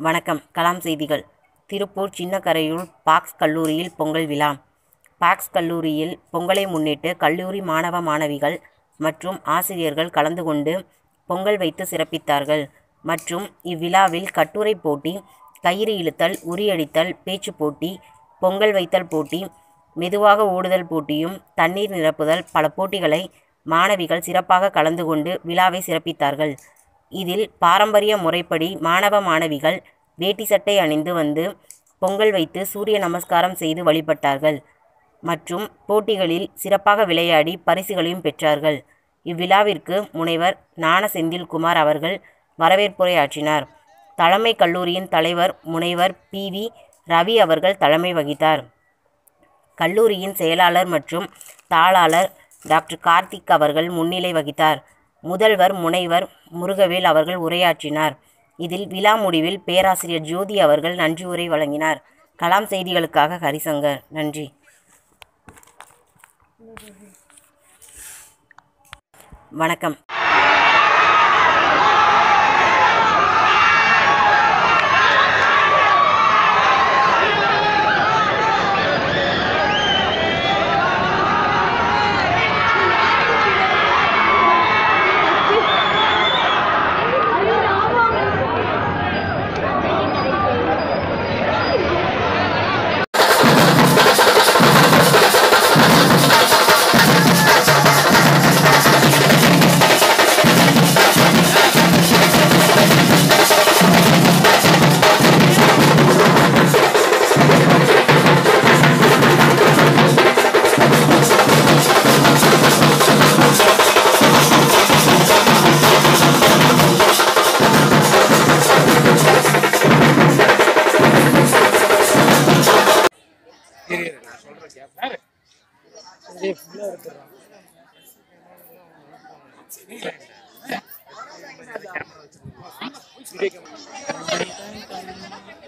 வணக்கம். கலாம் செய்திகள். திருப்பூர் சின்னக்கரையூர் பாக்ஸ் கல்லூரியில் பொங்கல் விழா. பாக்ஸ் கல்லூரியில் பொங்கலை முன்னிட்டு கல்லூரி மாணவ மாணவிகள் மற்றும் ஆசிரியர்கள் கலந்து கொண்டு பொங்கல் வைத்து சிறப்பித்தார்கள். மற்றும் இவ்விழாவில் கட்டுரை போட்டி, கயிறு இழுத்தல், உறியடித்தல், பேச்சு போட்டி, பொங்கல் வைத்தல் போட்டி, மெதுவாக ஓடுதல் போட்டியும், தண்ணீர் நிரப்புதல் பல போட்டிகளை மாணவிகள் சிறப்பாக கலந்து கொண்டு விழாவை சிறப்பித்தார்கள். இதில் பாரம்பரிய முறைப்படி மாணவ மாணவிகள் வேட்டி சட்டை அணிந்து வந்து பொங்கல் வைத்து சூரிய நமஸ்காரம் செய்து வழிபட்டார்கள். மற்றும் போட்டிகளில் சிறப்பாக விளையாடி பரிசுகளையும் பெற்றார்கள். இவ்விழாவிற்கு முனைவர் ஞான செந்தில்குமார் அவர்கள் வரவேற்புரையாற்றினார். தலைமை கல்லூரியின் தலைவர் முனைவர் பி. ரவி அவர்கள் தலைமை வகித்தார். கல்லூரியின் செயலாளர் மற்றும் தாளாளர் டாக்டர் கார்த்திக் அவர்கள் முன்னிலை வகித்தார். முதல்வர் முனைவர் முருகவேல் அவர்கள் உரையாற்றினார். இதில் விழா முடிவில் பேராசிரியர் ஜோதி அவர்கள் நன்றி உரை வழங்கினார். கலாம் செய்திகளுக்காக ஹரிசங்கர். நன்றி. வணக்கம். கேமரா